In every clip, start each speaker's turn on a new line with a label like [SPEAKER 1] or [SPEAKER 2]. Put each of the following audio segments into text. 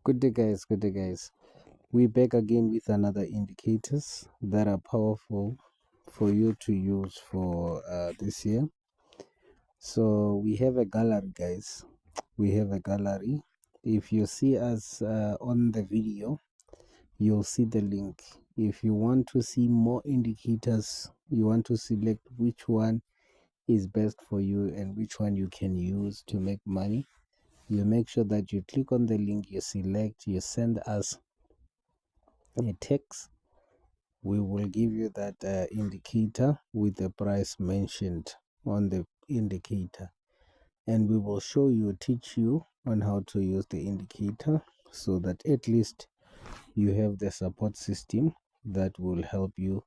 [SPEAKER 1] Good day, guys. Good day, guys. We're back again with another indicators that are powerful for you to use for this year. So we have a gallery, guys. We have a gallery. If you see us on the video, you'll see the link. If you want to see more indicators, you want to select which one is best for you and which one you can use to make money, you make sure that you click on the link, you select, you send us a text. We will give you that indicator with the price mentioned on the indicator, and we will show you, teach you on how to use the indicator so that at least you have the support system that will help you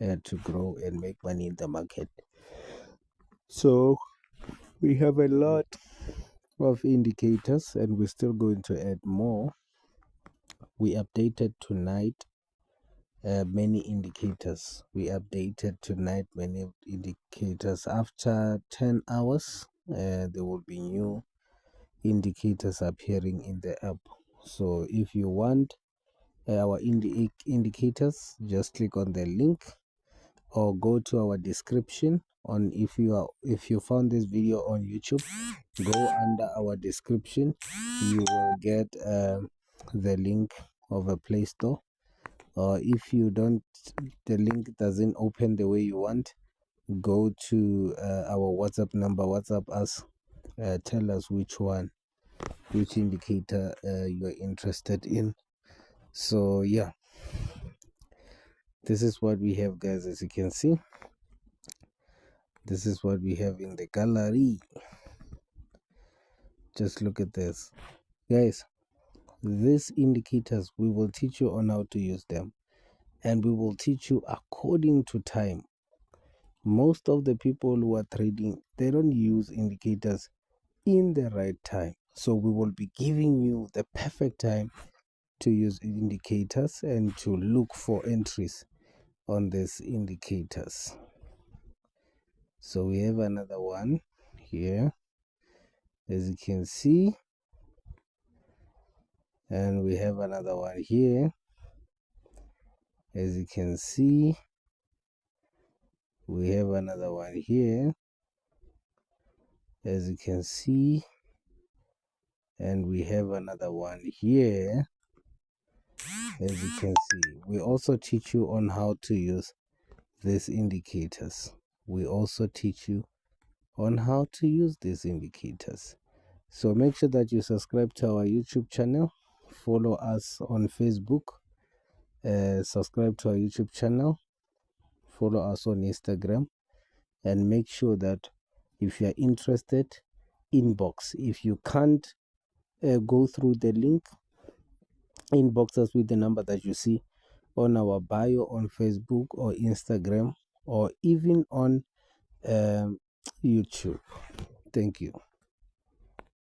[SPEAKER 1] to grow and make money in the market. So we have a lot of indicators and we're still going to add more. We updated tonight many indicators. We updated tonight many indicators. After 10 hours, there will be new indicators appearing in the app. So if you want our indicators, just click on the link or go to our description. On if you found this video on YouTube, go under our description. You will get the link of a Play Store. Or if you don't, the link doesn't open the way you want, go to our WhatsApp number, WhatsApp us, tell us which indicator you're interested in. So yeah, this is what we have, guys. As you can see, this is what we have in the gallery. Just look at this, guys. These indicators, we will teach you on how to use them, and we will teach you according to time. Most of the people who are trading, they don't use indicators in the right time. So we will be giving you the perfect time to use indicators and to look for entries on these indicators. So we have another one here, as you can see, and we have another one here, as you can see. We have another one here, as you can see, and we have another one here, as you can see. We also teach you on how to use these indicators. We also teach you on how to use these indicators. So make sure that you subscribe to our YouTube channel, follow us on Facebook, subscribe to our YouTube channel, follow us on Instagram, and make sure that if you are interested, inbox. If you can't go through the link, inbox us with the number that you see on our bio on Facebook or Instagram or even on YouTube. Thank you.